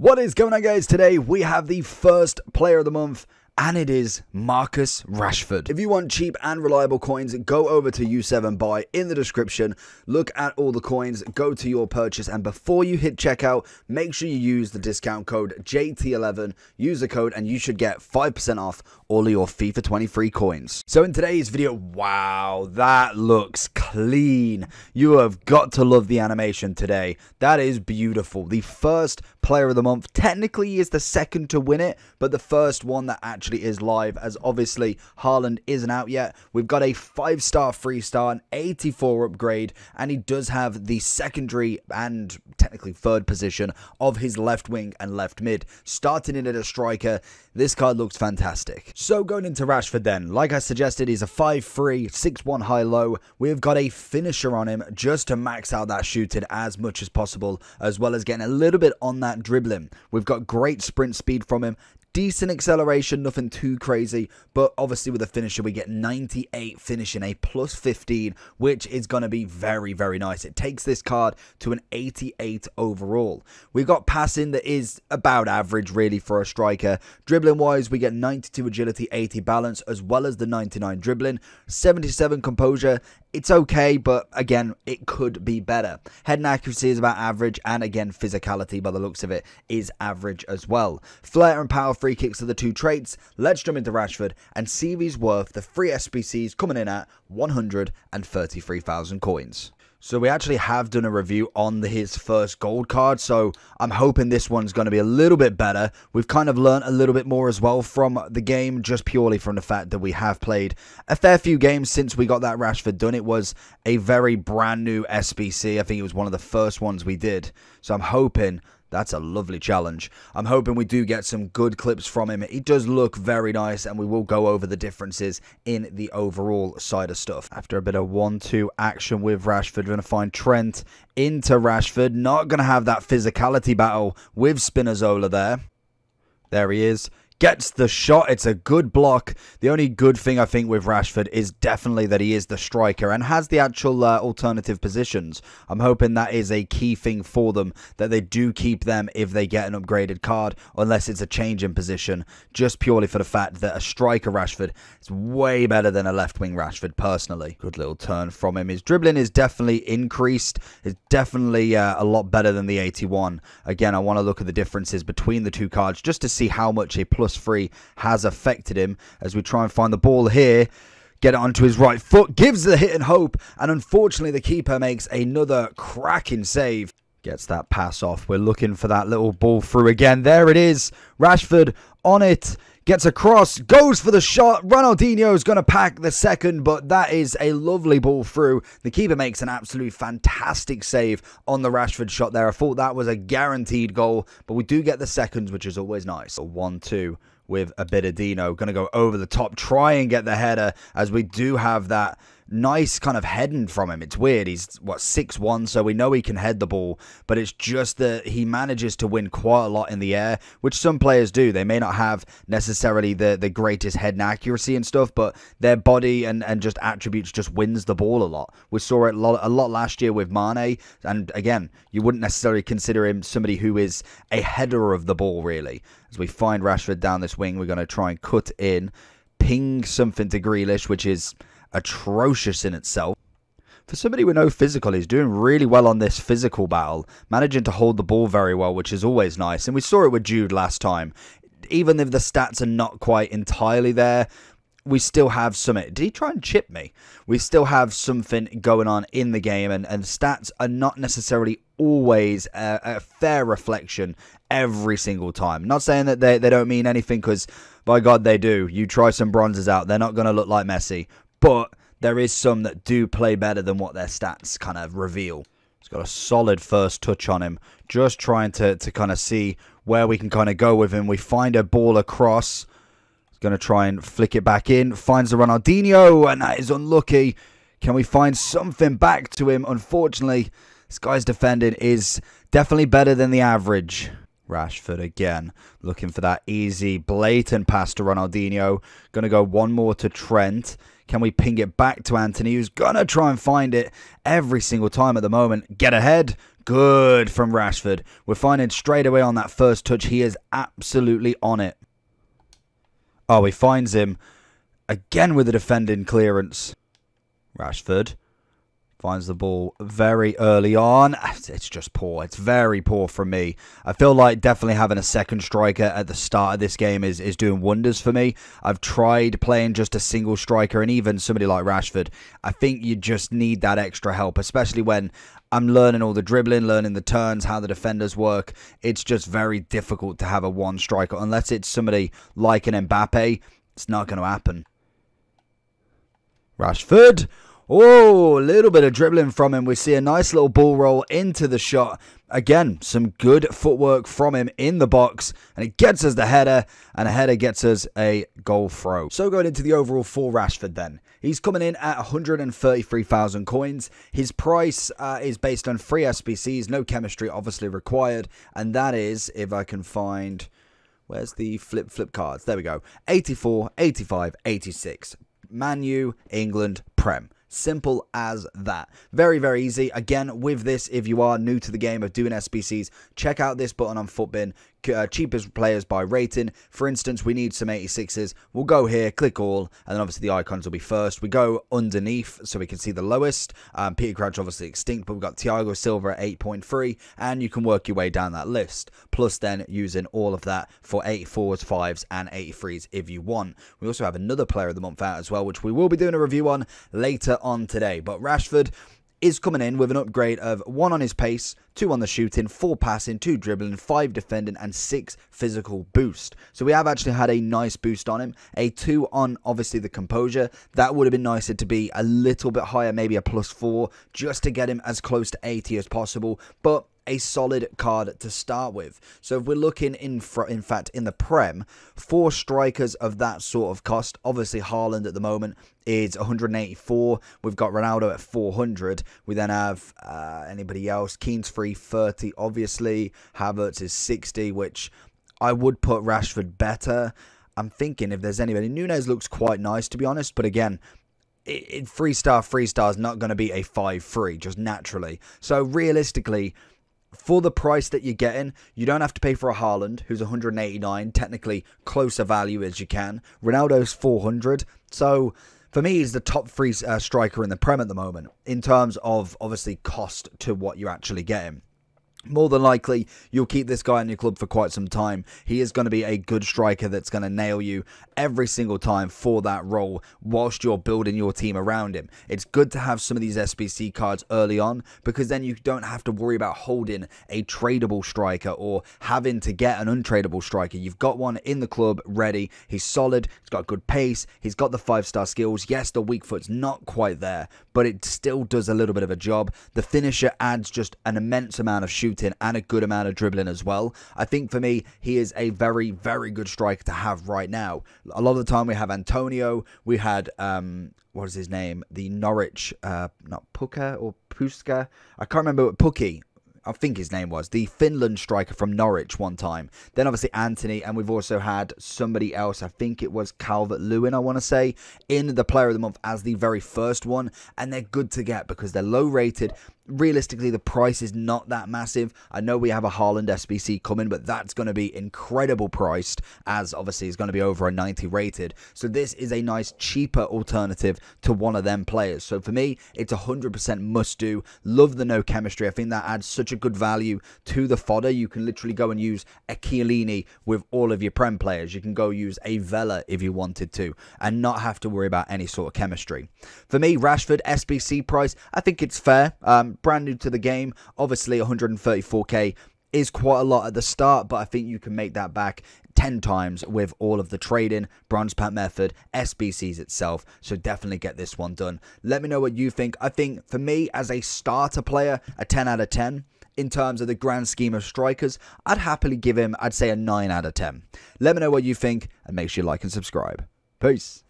What is going on, guys? Today we have the first player of the month, and it is Potm Rashford. If you want cheap and reliable coins, go over to U7 Buy in the description. Look at all the coins, go to your purchase, and before you hit checkout, make sure you use the discount code JT11. Use the code and you should get 5% off all of your FIFA 23 coins. So in today's video, wow, that looks clean. You have got to love the animation today. That is beautiful. The first player of the month technically he is the second to win it, but the first one that actually is live, as obviously Haaland isn't out yet. We've got a 5-star, 3-star, an 84 upgrade, and he does have the secondary and technically third position of his left wing and left mid. Starting in at a striker, this card looks fantastic. So going into Rashford then, like I suggested, he's a 5'3", 6'1" high-low. We've got a finisher on him just to max out that shooting as much as possible, as well as getting a little bit on that dribbling. We've got great sprint speed from him. Decent acceleration, nothing too crazy, but obviously with a finisher we get 98 finishing, a plus 15, which is going to be very, very nice. It takes this card to an 88 overall. We've got passing that is about average really for a striker. Dribbling wise, we get 92 agility, 80 balance, as well as the 99 dribbling, 77 composure. It's okay, but again, it could be better. Head and accuracy is about average, and again, physicality by the looks of it is average as well. Flair and power free kicks are the two traits. Let's jump into Rashford and see if he's worth the free SBCs coming in at 133,000 coins. So we actually have done a review on his first gold card, so I'm hoping this one's going to be a little bit better. We've kind of learned a little bit more as well from the game, just purely from the fact that we have played a fair few games since we got that Rashford done. It was a very brand new SBC. I think it was one of the first ones we did, so I'm hoping that's a lovely challenge. I'm hoping we do get some good clips from him. He does look very nice, and we will go over the differences in the overall side of stuff. After a bit of 1-2 action with Rashford, we're going to find Trent into Rashford. Not going to have that physicality battle with Spinazzola there. There he is. Gets the shot. It's a good block. The only good thing I think with Rashford is definitely that he is the striker and has the actual alternative positions. I'm hoping that is a key thing for them, that they do keep them if they get an upgraded card, unless it's a change in position, just purely for the fact that a striker Rashford is way better than a left wing Rashford personally. Good little turn from him. His dribbling is definitely increased. It's definitely a lot better than the 81. Again, I want to look at the differences between the two cards just to see how much a plus 3 has affected him, as we try and find the ball here. Get it onto his right foot, gives the hit and hope, and unfortunately the keeper makes another cracking save. Gets that pass off. We're looking for that little ball through again. There it is. Rashford on it. Gets across, goes for the shot. Ronaldinho's going to pack the second, but that is a lovely ball through. The keeper makes an absolute fantastic save on the Rashford shot there. I thought that was a guaranteed goal, but we do get the seconds, which is always nice. 1-2 with a bit of Dino. Going to go over the top, try and get the header, as we do have that nice kind of heading from him. It's weird. He's, what, 6'1", so we know he can head the ball, but it's just that he manages to win quite a lot in the air, which some players do. They may not have necessarily the greatest head and accuracy and stuff, but their body and just attributes just wins the ball a lot. We saw it a lot last year with Mane, and again, you wouldn't necessarily consider him somebody who is a header of the ball, really. As we find Rashford down this wing, we're going to try and cut in, ping something to Grealish, which is atrocious in itself. For somebody with no physical, he's doing really well on this physical battle, managing to hold the ball very well, which is always nice. And we saw it with Jude last time. Even if the stats are not quite entirely there, we still have something. Did he try and chip me? We still have something going on in the game, and stats are not necessarily always a fair reflection every single time. Not saying that they don't mean anything, because by God they do. You try some bronzes out, they're not going to look like Messi. But there is some that do play better than what their stats kind of reveal. He's got a solid first touch on him. Just trying to kind of see where we can kind of go with him. We find a ball across. He's going to try and flick it back in. Finds the Ronaldinho, and that is unlucky. Can we find something back to him? Unfortunately, this guy's defending is definitely better than the average. Rashford again, looking for that easy, blatant pass to Ronaldinho. Going to go one more to Trent. Can we ping it back to Anthony, who's going to try and find it every single time at the moment? Get ahead. Good from Rashford. We're finding straight away on that first touch. He is absolutely on it. Oh, he finds him again with a defending clearance. Rashford finds the ball very early on. It's just poor. It's very poor from me. I feel like definitely having a second striker at the start of this game is doing wonders for me. I've tried playing just a single striker, and even somebody like Rashford, I think you just need that extra help, especially when I'm learning all the dribbling, learning the turns, how the defenders work. It's just very difficult to have a one striker. Unless it's somebody like an Mbappe, it's not going to happen. Rashford. Oh, a little bit of dribbling from him. We see a nice little ball roll into the shot. Again, some good footwork from him in the box. And it gets us the header. And a header gets us a goal throw. So going into the overall for Rashford then. He's coming in at 133,000 coins. His price is based on free SBCs. No chemistry obviously required. And that is, if I can find... Where's the flip cards? There we go. 84, 85, 86. Man U, England, Prem. Simple as that. Very, very easy. Again, with this, if you are new to the game of doing SBCs, check out this button on Futbin. Cheapest players by rating. For instance, we need some 86s. We'll go here, click all, and then obviously the icons will be first. We go underneath so we can see the lowest. Peter Crouch obviously extinct, but we've got Thiago Silva at 8.3, and you can work your way down that list. Plus then using all of that for 84s, 5s, and 83s if you want. We also have another player of the month out as well, which we will be doing a review on later on today. But Rashford is coming in with an upgrade of 1 on his pace, 2 on the shooting, 4 passing, 2 dribbling, 5 defending, and 6 physical boost. So we have actually had a nice boost on him. A 2 on, obviously, the composure. That would have been nicer to be a little bit higher, maybe a +4, just to get him as close to 80 as possible. But a solid card to start with. So if we're looking in fact in the Prem, 4 strikers of that sort of cost. Obviously Haaland at the moment is 184. We've got Ronaldo at 400. We then have anybody else. Keane's 330 obviously. Havertz is 60, which I would put Rashford better. I'm thinking if there's anybody. Nunez looks quite nice, to be honest, but again, 3-star is not going to be a 5-3 just naturally. So realistically, for the price that you're getting, you don't have to pay for a Haaland, who's 189, technically closer value as you can. Ronaldo's 400, so for me, he's the top 3 striker in the Prem at the moment, in terms of, obviously, cost to what you're actually getting. More than likely, you'll keep this guy in your club for quite some time. He is going to be a good striker that's going to nail you every single time for that role whilst you're building your team around him. It's good to have some of these SBC cards early on because then you don't have to worry about holding a tradable striker or having to get an untradeable striker. You've got one in the club ready. He's solid. He's got good pace. He's got the 5-star skills. Yes, the weak foot's not quite there, but it still does a little bit of a job. The finisher adds just an immense amount of shooting and a good amount of dribbling as well. I think for me, he is a very, very good striker to have right now. A lot of the time we have Antonio. We had, what is his name? The Norwich, not Puka or Puska. I can't remember what Pukki. I think his name was, the Finland striker from Norwich one time. Then obviously Anthony, and we've also had somebody else, I think it was Calvert-Lewin, I want to say, in the Player of the Month as the very first one. And they're good to get because they're low rated. Realistically, the price is not that massive. I know we have a Haaland SBC coming, but that's going to be incredible priced, as obviously it's going to be over a 90 rated. So this is a nice, cheaper alternative to one of them players. So for me, it's 100% must do. Love the no chemistry. I think that adds such a good value to the fodder. You can literally go and use a Chiellini with all of your Prem players. You can go use a Vela if you wanted to, and not have to worry about any sort of chemistry. For me, Rashford SBC price, I think it's fair. Brand new to the game, obviously 134k is quite a lot at the start, but I think you can make that back 10 times with all of the trading, bronze pack method, SBCs itself. So definitely get this one done. Let me know what you think. I think for me as a starter player, a 10 out of 10. In terms of the grand scheme of strikers, I'd happily give him, I'd say, a 9 out of 10. Let me know what you think and make sure you like and subscribe. Peace.